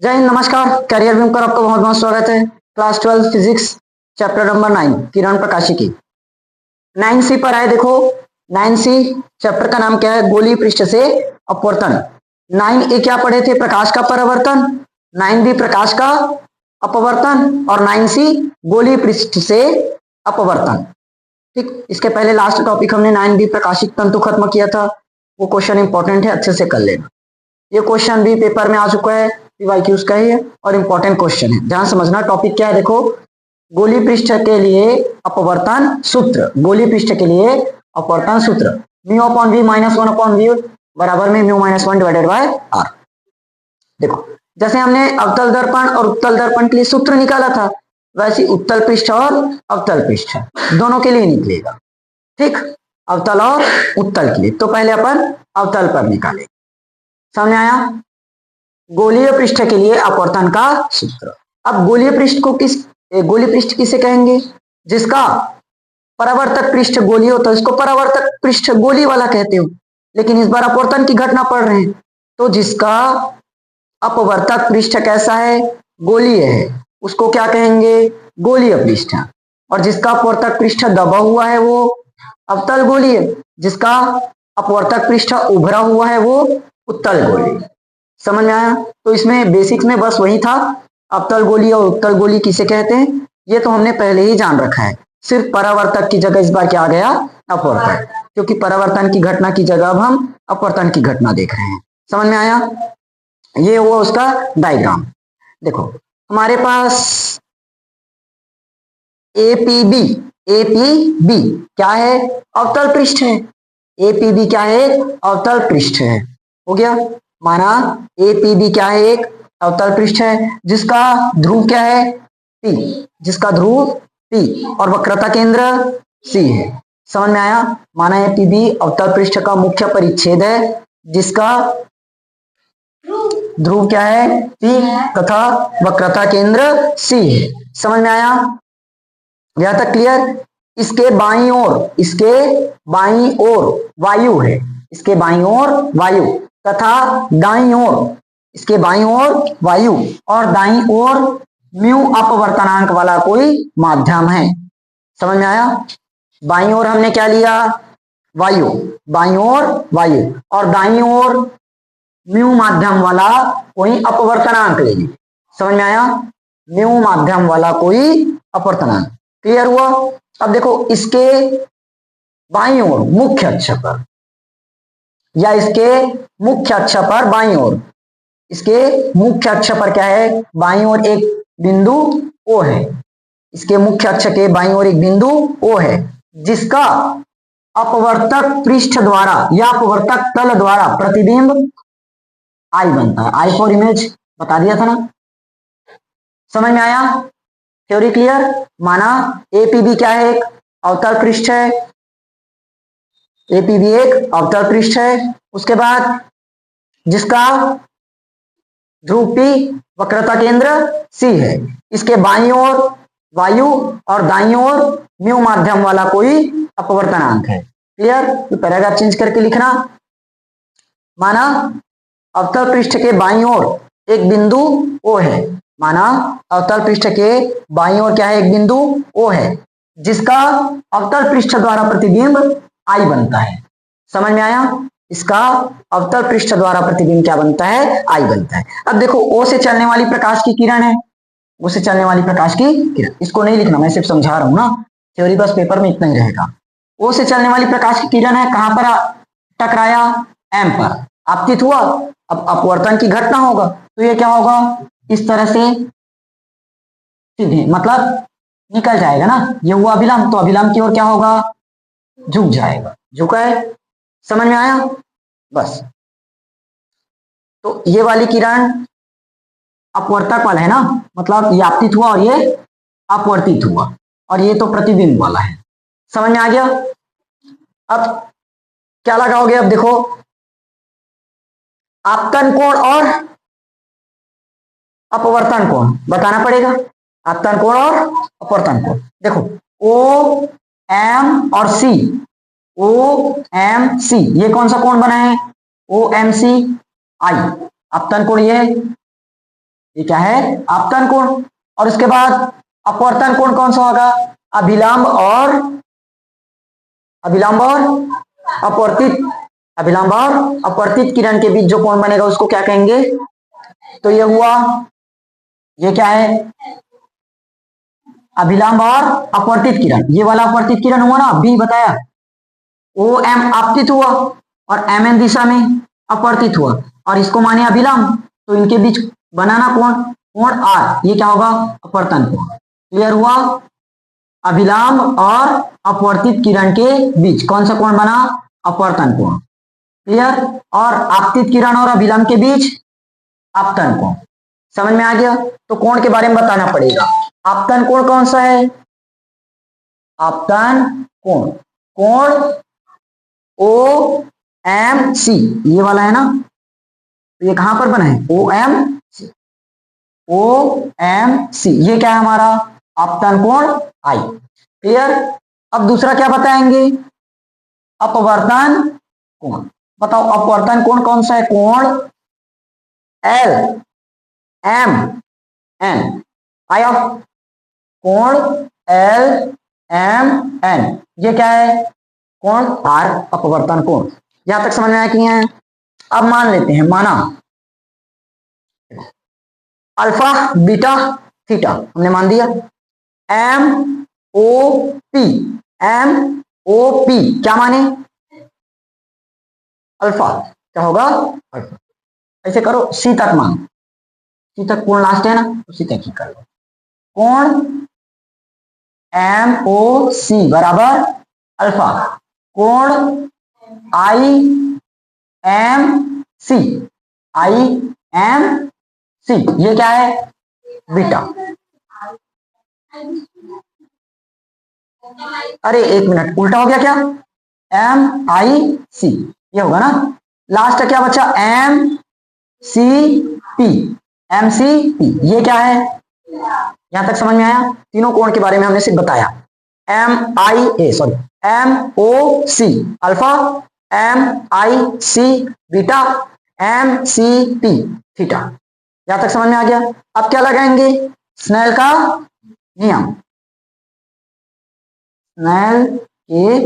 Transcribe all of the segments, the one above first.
जय हिंद, नमस्कार। Career view पर आपका बहुत बहुत स्वागत है। क्लास 12 फिजिक्स चैप्टर नंबर 9 किरण प्रकाशी की 9C पर है। देखो 9C चैप्टर का नाम क्या है? गोलीय पृष्ठ से अपवर्तन। 9A क्या पढ़े थे? प्रकाश का परावर्तन। 9B प्रकाश का अपवर्तन और 9C गोलीय पृष्ठ से अपवर्तन। ठीक, इसके पहले लास्ट टॉपिक हमने 9B प्रकाशिक तंतु खत्म किया था। वो क्वेश्चन इंपॉर्टेंट है, अच्छे से कर लेना। ये क्वेश्चन भी पेपर में आ चुका है, पीवाईक्यूज का ही है और इंपॉर्टेंट क्वेश्चन है। ध्यान समझना, टॉपिक क्या है देखो। गोलीय पृष्ठ के लिए अपवर्तन सूत्र। गोलीय पृष्ठ के लिए अपवर्तन सूत्र mu upon v minus 1 upon v बराबर में mu minus 1 divided by R. देखो, जैसे हमने अवतल दर्पण और उत्तल दर्पण के लिए सूत्र निकाला था, वैसे उत्तल पृष्ठ और अवतल पृष्ठ दोनों के लिए निकलेगा। ठीक, अवतल और उत्तल के लिए। तो पहले अपन अवतल पर निकालें। समझ आया? गोलीय पृष्ठ के लिए अपवर्तन का सूत्र। अब गोलीय पृष्ठ को गोलीय पृष्ठ किसे कहेंगे? जिसका परावर्तक पृष्ठ गोलीय होता है, इसको परावर्तक पृष्ठ गोली वाला कहते हो। लेकिन इस बार अपवर्तन की घटना पढ़ रहे हैं, तो जिसका अपवर्तक पृष्ठ कैसा है? गोलीय है, उसको क्या कहेंगे? गोलीय पृष्ठ। और जिसका अपवर्तक पृष्ठ दबा हुआ है वो अवतल गोलीय। जिसका अपवर्तक पृष्ठ उभरा हुआ है वो उत्तल गोलीय। समझ में आया? तो इसमें बेसिक्स में बस वही था। अवतल गोली और उत्तल गोली किसे कहते हैं ये तो हमने पहले ही जान रखा है। सिर्फ परावर्तक की जगह इस बार क्या आ गया? अपवर्तक, क्योंकि परावर्तन की घटना की जगह अब हम अपवर्तन की घटना देख रहे हैं। समझ में आया? ये हुआ उसका डायग्राम। देखो हमारे पास एपीबी। एपीबी क्या है? अवतल पृष्ठ है। एपीबी क्या है? अवतल पृष्ठ है। हो गया, माना एपीबी क्या है? एक अवतल पृष्ठ है जिसका ध्रुव क्या है? पी। जिसका ध्रुव पी और वक्रता केंद्र सी है। समझ में आया? माना एपीबी अवतल पृष्ठ का मुख्य परिच्छेद है जिसका ध्रुव क्या है? पी तथा वक्रता केंद्र सी है। समझ में आया? यहां तक क्लियर? इसके बाईं ओर वायु है। इसके बाईं ओर वायु तथा दाईं ओर, इसके बाईं ओर वायु और दाईं ओर म्यू अपवर्तनांक वाला कोई माध्यम है। समझ में आया? बाईं ओर हमने क्या लिया? वायु। बाईं ओर वायु और दाईं ओर म्यू माध्यम वाला कोई अपवर्तनांक ले ली। समझ में आया? म्यू माध्यम वाला कोई अपवर्तनांक। क्लियर हुआ? अब देखो इसके बाईं ओर मुख्य अक्ष पर या इसके मुख्य अक्ष पर बाईं ओर, इसके मुख्य अक्ष पर क्या है? बाईं ओर एक बिंदु ओ है। इसके मुख्य अक्ष के बाईं ओर एक बिंदु ओ है जिसका अपवर्तक पृष्ठ द्वारा या अपवर्तक तल द्वारा प्रतिबिंब आई बनता है। आई फॉर इमेज बता दिया था ना। समझ में आया? Theory clear? माना एपीबी क्या है? एक अवतल पृष्ठ है। एपीबी एक अवतल पृष्ठ है। उसके बाद जिसका ध्रुव पी वक्रता केंद्र सी है। इसके बाईं ओर वायु और दाईं ओर म्यू माध्यम वाला कोई अपवर्तनांक है। क्लियर? तो पैराग्राफ चेंज करके लिखना। माना अवतल पृष्ठ के बाईं ओर एक बिंदु ओ है। माना अवतल पृष्ठ के बाईं ओर क्या है? एक बिंदु ओ है जिसका अवतल पृष्ठ द्वारा प्रतिबिंब आई बनता है। समझ में आया? इसका अवतल पृष्ठ द्वारा प्रतिबिंब क्या बनता है? आई बनता है। अब देखो ओ से चलने वाली प्रकाश की किरण है। ओ से चलने वाली प्रकाश की किरण, इसको नहीं लिखना, मैं सिर्फ समझा रहा हूं ना। थ्योरी बस पेपर में इतना ही रहेगा। ओ से चलने वाली प्रकाश की किरण है, कहां पर टकराया? एम पर आपतित हुआ। अब अपवर्तन की घटना होगा तो ये क्या होगा? इस तरह से सीधे मतलब निकल जाएगा ना। ये हुआ अभिलंब, तो अभिलंब की ओर क्या होगा? झुक जाएगा। झुका है? समझ में आया? बस, तो ये वाली किरण अपवर्तक वाला है ना, मतलब ये आपतित हुआ और ये अपवर्तित हुआ और ये तो प्रतिबिंब वाला है। समझ में आ गया? अब क्या लगाओगे? अब देखो आपतन कोण और अपवर्तन कोण बताना पड़ेगा। आपतन कोण और अपवर्तन कोण देखो, ओ एम और सी। ओ एम सी ये कौन सा कोण बना है? ओ एम सी आई। आपतन कोण ये ये क्या है? आपतन कोण। और उसके बाद अपवर्तन कोण कौन सा होगा? अभिलंब और अपवर्तित, अभिलंब और अपवर्तित किरण के बीच जो कोण बनेगा उसको क्या कहेंगे? तो ये हुआ, ये क्या है? अभिलंब और अपवर्तित किरण। ये वाला अपवर्तित किरण हुआ ना, अभी बताया। ओ एम आपतित हुआ और एम एन दिशा में अपवर्तित हुआ, और इसको माने अभिलंब, तो इनके बीच बनाना कोण आर, ये क्या होगा? अपवर्तन कोण। क्लियर हुआ? अभिलंब और अपवर्तित किरण के बीच कौन सा कोण बना? अपवर्तन कोण। क्लियर? और आपतित किरण और अभिलंब के बीच आपतन कोण। समझ में आ गया? तो कोण के बारे में बताना पड़ेगा। आपतन कोण कौन सा है? आपतन कोण, कोण ओ एम सी, ये वाला है ना, तो ये कहां पर बना है? O M C, O M C, ये क्या है हमारा? आपतन कोण आई। क्लियर? अब दूसरा क्या बताएंगे? अपवर्तन कोण। बताओ अपवर्तन कोण कौन सा है? कोण एल एम एन, आया? कोण एल एम एन, ये क्या है? कोण आर, अपवर्तन कोण। यहां तक समझ में आया कि है? अब मान लेते हैं, माना अल्फा बीटा थीटा हमने मान दिया। M O P, M O P क्या माने? अल्फा, क्या होगा? अल्फा। ऐसे करो, सी तक मान, सी तक कोण लास्ट है ना, उसी तक ही कर लो। कोण एम ओ सी बराबर अल्फा, कोण I M C, I M C, ये क्या है? बीटा। अरे एक मिनट, उल्टा हो गया क्या? एम आई सी, ये होगा ना। लास्ट क्या बचा? M C P, M C P, ये क्या है? यहां तक समझ में आया? तीनों कोण के बारे में हमने सिर्फ बताया। M I A sorry, M O C alpha, M I C beta, M C P theta. यहां तक समझ में आ गया? अब क्या लगाएंगे? स्नेल का नियम, स्नेल के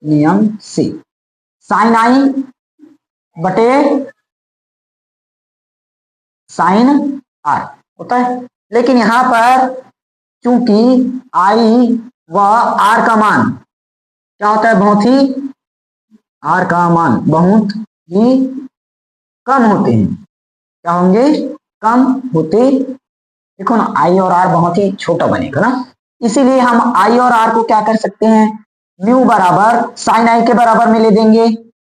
नियम से साइन आई बटे साइन आर होता है। लेकिन यहां पर चूंकि आई व आर का मान क्या होता है? बहुत ही, आर का मान बहुत ही कम होते हैं। क्या होंगे? कम होते। देखो ना, आई और आर बहुत ही छोटा बनेगा ना, इसीलिए हम आई और आर को क्या कर सकते हैं? म्यू बराबर साइन आई के बराबर में ले देंगे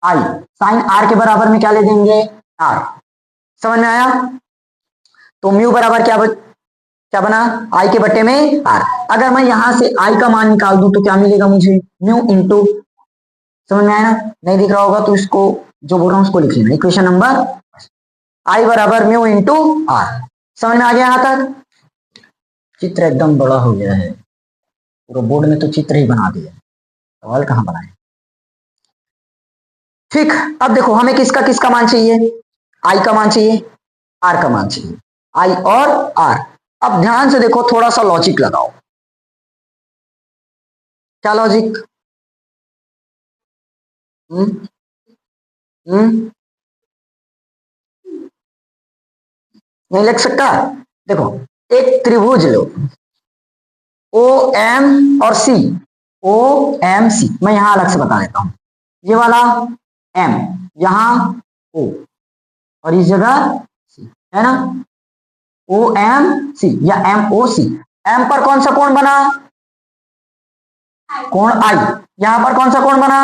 आई, साइन आर के बराबर में क्या ले देंगे? आर। समझ में आया? तो म्यू बराबर क्या बना? आई के बट्टे में आर। अगर मैं यहां से आई का मान निकाल दूं तो क्या मिलेगा मुझे? म्यू इंटू, समझ में आया ना? नहीं दिख रहा होगा तो इसको जो बोल रहा हूं उसको लिख लेना, इक्वेशन नंबर आई बराबर म्यू इंटू आर। समझ में आ गया? यहां तक चित्र एकदम बड़ा हो गया है, पूरा बोर्ड में तो चित्र ही बना दिया, सवाल कहां बनाए? ठीक, अब देखो हमें किसका किसका मान चाहिए? आई का मान चाहिए, आर का मान चाहिए, आई और आर। अब ध्यान से देखो, थोड़ा सा लॉजिक लगाओ। क्या लॉजिक? हम्म हम्म नहीं लग सकता? देखो, एक त्रिभुज लो, ओ एम और सी, ओ एम सी, मैं यहां अलग से बता देता हूं। ये वाला एम, यहां ओ, और इस जगह सी, है ना? ओ एम सी या एम ओ सी। एम पर कौन सा कोण बना? कोण आई। यहां पर कौन सा कोण बना?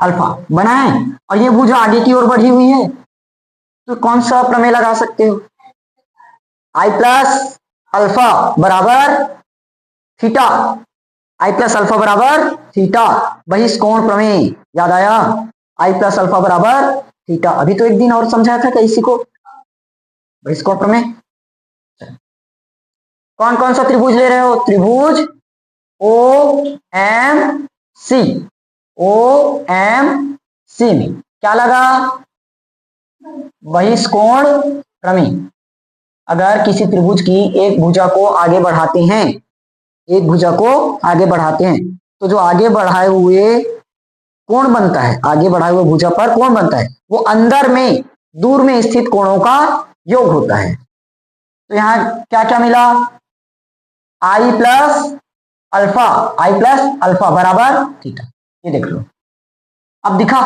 अल्फा बना है। और ये भुजा आगे की ओर बढ़ी हुई है, तो कौन सा प्रमेय लगा सकते हो? आई प्लस अल्फा बराबर थीटा, आई प्लस अल्फा बराबर थीटा, बहिष्कोण प्रमेय। याद आया? आई प्लस अल्फा बराबर थीटा। अभी तो एक दिन और समझाया था किसी को बहिष्कोण प्रमेय। कौन कौन सा त्रिभुज ले रहे हो? त्रिभुज O M C, O M C में क्या लगा? बहिष्कोण प्रमेय, अगर किसी त्रिभुज की एक भुजा को आगे बढ़ाते हैं, एक भुजा को आगे बढ़ाते हैं, तो जो आगे बढ़ाए हुए कोण बनता है, आगे बढ़ाए हुए भुजा पर कोण बनता है, वो अंदर में दूर में स्थित कोणों का योग होता है। तो यहां क्या क्या मिला, आई प्लस अल्फा, आई प्लस अल्फा बराबर थीटा, ये देख लो। अब दिखा,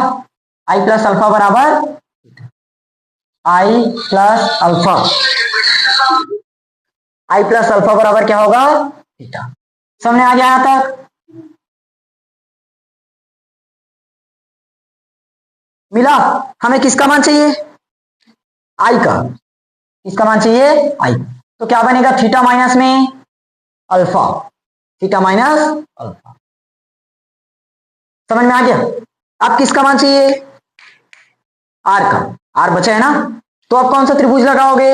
आई प्लस अल्फा बराबर थीटा, आई प्लस अल्फा, आई प्लस अल्फा बराबर क्या होगा, थीटा। समझ में आ गया यहां तक? मिला? हमें किसका मान चाहिए, आई का, किसका मान चाहिए, आई। तो क्या बनेगा, थीटा माइनस में अल्फा, थीटा माइनस अल्फा। समझ में आ गया? अब किसका मान चाहिए, आर का, आर बचा है ना, तो अब कौन सा त्रिभुज लगाओगे,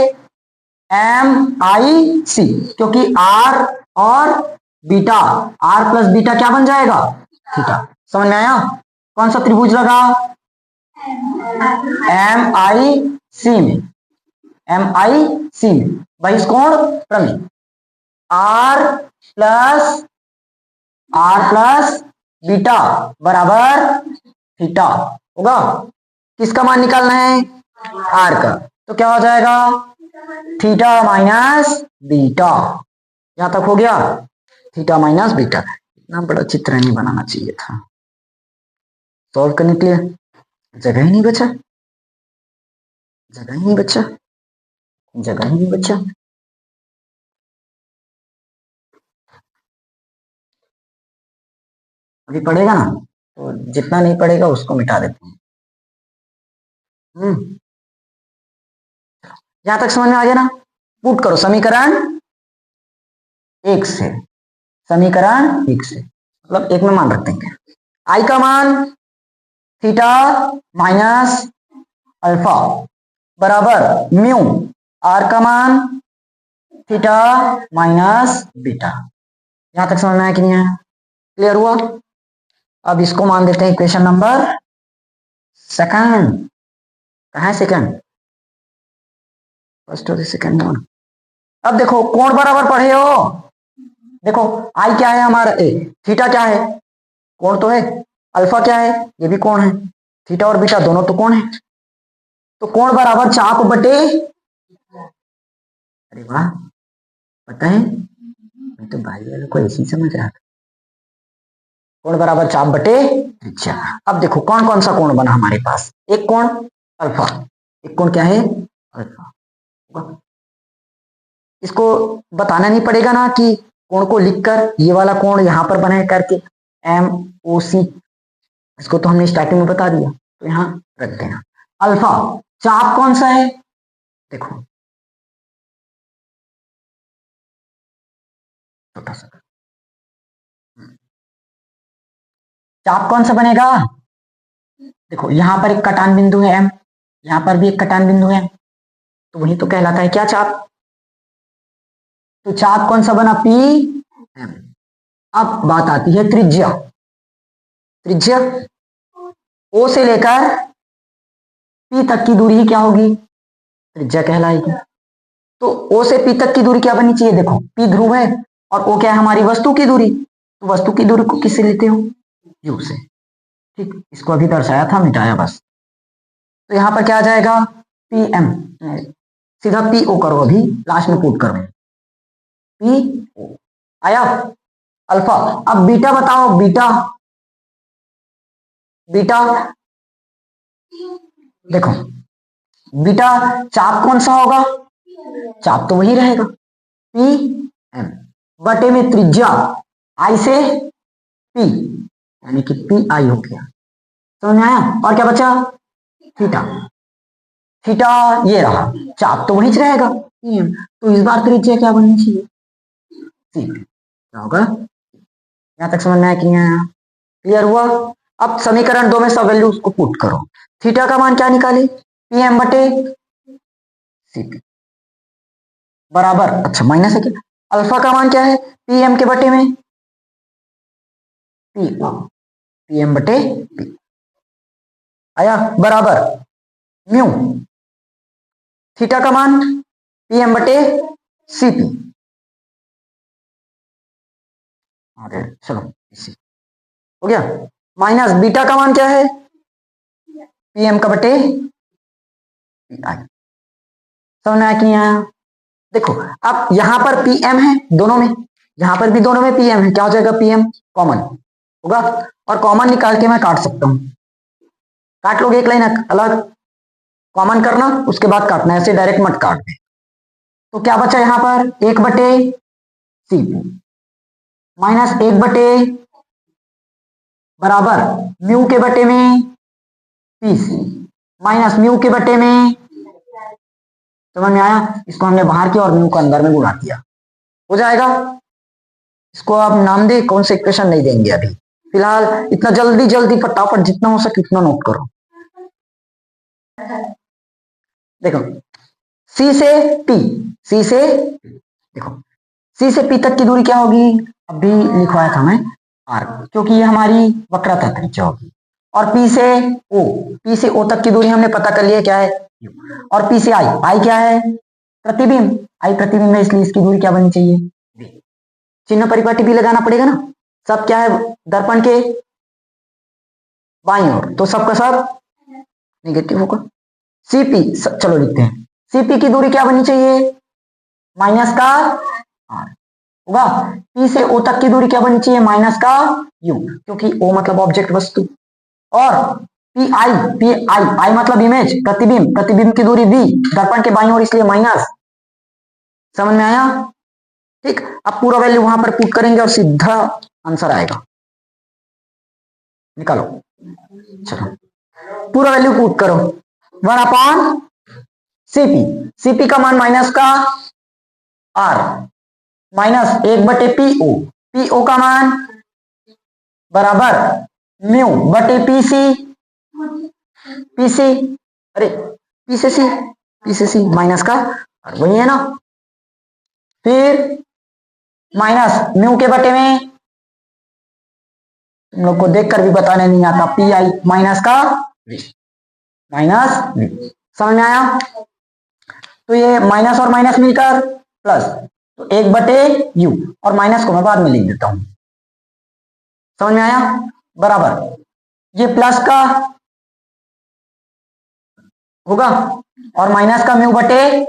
एम आई सी, क्योंकि आर और बीटा, आर प्लस बीटा क्या बन जाएगा, थीटा। समझ में आया? कौन सा त्रिभुज लगा, एम आई सी में, एम आई सी में बहिष्कोण प्रमेय, आर प्लस बीटा बराबर थीटा होगा। किसका मान निकालना है, आर का, तो क्या हो जाएगा, थीटा माइनस बीटा। यहां तक हो गया, थीटा माइनस बीटा। इतना बड़ा चित्र नहीं बनाना चाहिए था, सॉल्व करने के लिए जगह ही नहीं बचा, जगह ही नहीं बचा, जगह ही नहीं बचा। अभी पढ़ेगा ना, तो जितना नहीं पढ़ेगा उसको मिटा देते हैं। यहां तक समझ में आ गया ना? पुट करो समीकरण एक से, समीकरण एक से, मतलब एक में मान रखते हैं, आई का मान थीटा माइनस अल्फा बराबर म्यू, आर का मान थीटा माइनस बीटा। यहां तक समझ में आया कि नहीं आया, क्लियर हुआ? अब इसको मान देते हैं इक्वेशन नंबर सेकंड। कहाँ है सेकंड, फर्स्ट और सेकंड वन। अब देखो कोण बराबर पढ़े हो, देखो आई क्या है हमारा, थीटा क्या है, कोण तो है, अल्फा क्या है, ये भी कोण है, थीटा और बीटा दोनों तो कोण है, तो कोण बराबर चाप बटे, अरे वाह, पता है मैं तो भाई वालों को ऐसी समझ रहा था, कोण बराबर चाप बटे त्रिज्या। अब देखो कौन कौन सा कोण बना हमारे पास, एक कोण अल्फा, एक कोण क्या है अल्फा, इसको बताना नहीं पड़ेगा ना कि कोण को लिखकर ये वाला कोण यहां पर बनाए करके एम ओ सी, इसको तो हमने स्टार्टिंग में बता दिया, तो यहां रख देना। अल्फा चाप कौन सा है, देखो छोटा सा चाप कौन सा बनेगा, देखो यहां पर एक कटान बिंदु है एम, यहां पर भी एक कटान बिंदु है, तो वही तो कहलाता है क्या, चाप। तो चाप कौन सा बना, पी एम। अब बात आती है त्रिज्या, त्रिज्या ओ से लेकर पी तक की दूरी ही क्या होगी, त्रिज्या कहलाएगी। तो ओ से पी तक की दूरी क्या बननी चाहिए, देखो पी ध्रुव है और ओ क्या है हमारी वस्तु की दूरी, तो वस्तु की दूरी को किससे लेते हो, यू से, ठीक, इसको अभी दर्शाया था, मिटाया बस। तो यहां पर क्या आ जाएगा, पी एम, सीधा पी ओ करो, अभी लास्ट में पुट करो, पी ओ आया अल्फा। अब बीटा बताओ, बीटा, बीटा देखो बीटा चाप कौन सा होगा, चाप तो वही रहेगा पी एम बटे में त्रिज्या आई से पी, यानी कि पी आई हो गया। समझ में आया? और क्या बचा, थीटा, थीटा ये रहा, चाप तो वही रहेगा पी एम, तो इस बार त्रिज्या क्या बननी चाहिए, सी। क्या होगा, यहां तक समझ में आया कि नहीं आया, क्लियर हुआ? अब समीकरण 2 में सब वैल्यूज को पुट करो, थीटा का मान क्या निकाले, पी एम बटे सी पी बराबर, अच्छा माइनस है क्या, अल्फा का मान क्या है, पी एम के बटे में पी ओ, पी एम बटे पी आया बराबर म्यू, थीटा का मान PM बटे CP। चलो इसी हो गया। माइनस बीटा का मान क्या है? PM का बटे PI। समझ में आया कि नहीं आया? देखो अब यहां पर PM है दोनों में, यहां पर भी दोनों में PM है, क्या हो जाएगा? PM कॉमन होगा और कॉमन निकाल के मैं काट सकता हूं। काट लोगे एक लाइन अलग, कॉमन करना उसके बाद काटना, ऐसे डायरेक्ट मत काट दे। तो क्या बचा यहां पर? 1 बटे CP माइनस 1 बटे बराबर म्यू के बटे में PC माइनस म्यू के बटे में। समझ में आया? इसको हमने बाहर किया और म्यू को अंदर में गुणा किया, हो जाएगा। इसको आप नाम दे, कौन से इक्वेशन नहीं देंगे अभी फिलहाल, इतना जल्दी जल्दी फटाफट जितना हो सके उतना नोट करो। देखो C से P, C से देखो C से P तक की दूरी क्या होगी? अभी लिखवाया था मैं R, क्योंकि ये हमारी वक्रता त्रिज्या होगी। और P से O, P से O तक की दूरी हमने पता कर लिया क्या है? और P से I क्या है? प्रतिबिंब, I प्रतिबिंब है, इसलिए इसकी दूरी क्या बननी चाहिए? V। चिन्ह परिपाटी भी लगाना पड़ेगा ना, सब क्या है? दर्पण के बाईं ओर, तो सबका सब नेगेटिव होगा। CP चलो लिखते हैं, CP की दूरी क्या बननी चाहिए? माइनस का R होगा। P से O तक की दूरी क्या बननी चाहिए? माइनस का U, क्योंकि O मतलब ऑब्जेक्ट वस्तु। और PI मतलब इमेज प्रतिबिंब, प्रतिबिंब की दूरी V दर्पण के बाईं ओर, इसलिए माइनस। समझ में आया? ठीक, अब पूरा वैल्यू वहां पर पुट करेंगे और सीधा आंसर आएगा, निकालो। चलो पूरा वैल्यू पुट करो, 1/CP, CP का मान माइनस का R माइनस 1 बटे PO, PO का मान बराबर म्यू बटे PC, PC अरे P से C माइनस का वही है ना, फिर माइनस म्यू के बटे में, तुम लोग को देखकर भी बताने नहीं आता, PI माइनस का माइनस। समझ में आया? तो ये माइनस और माइनस मिलकर प्लस, तो 1 बटे U, और माइनस को मैं बाद में लिख देता हूं। समझ में आया? बराबर ये प्लस का होगा और माइनस का म्यू बटे,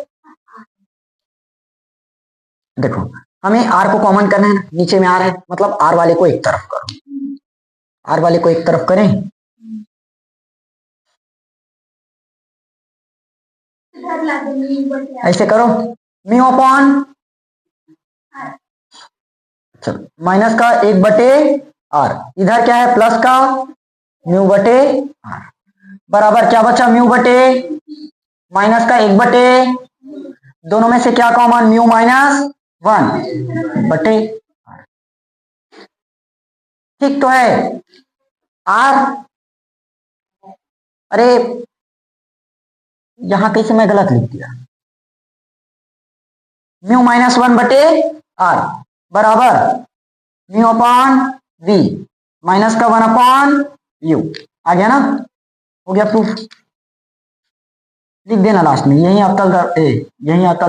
देखो हमें R को कॉमन करना है ना, नीचे में R है, मतलब R वाले को एक तरफ करो, R वाले को एक तरफ करें, ऐसे करो, म्यू अपॉन माइनस का 1 बटे R, इधर क्या है? प्लस का म्यू बटे R, बराबर क्या बचा? म्यू बटे माइनस का 1 बटे, दोनों में से क्या कॉमन? म्यू माइनस 1 बटे। ठीक तो है? R, अरे यहां कैसे मैं गलत लिख दिया, म्यू माइनस 1 बटे R बराबर म्यू अपॉन V माइनस का 1 अपॉन U। आ गया ना? हो गया प्रूफ। लिख देना लास्ट में, यही अवतल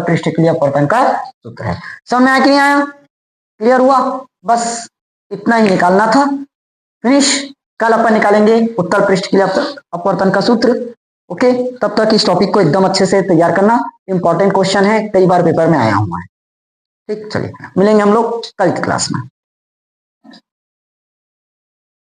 पृष्ठ के लिए अपवर्तन का सूत्र है। समझ में आया कि नहीं आया? क्लियर हुआ? बस इतना ही निकालना था, फिनिश। कल अपन निकालेंगे उत्तल पृष्ठ के लिए अपवर्तन का सूत्र। ओके, तब तक इस टॉपिक को एकदम अच्छे से तैयार करना, इंपॉर्टेंट क्वेश्चन है, कई बार पेपर में आया हुआ है। ठीक, चलिए मिलेंगे हम लोग कल की क्लास में।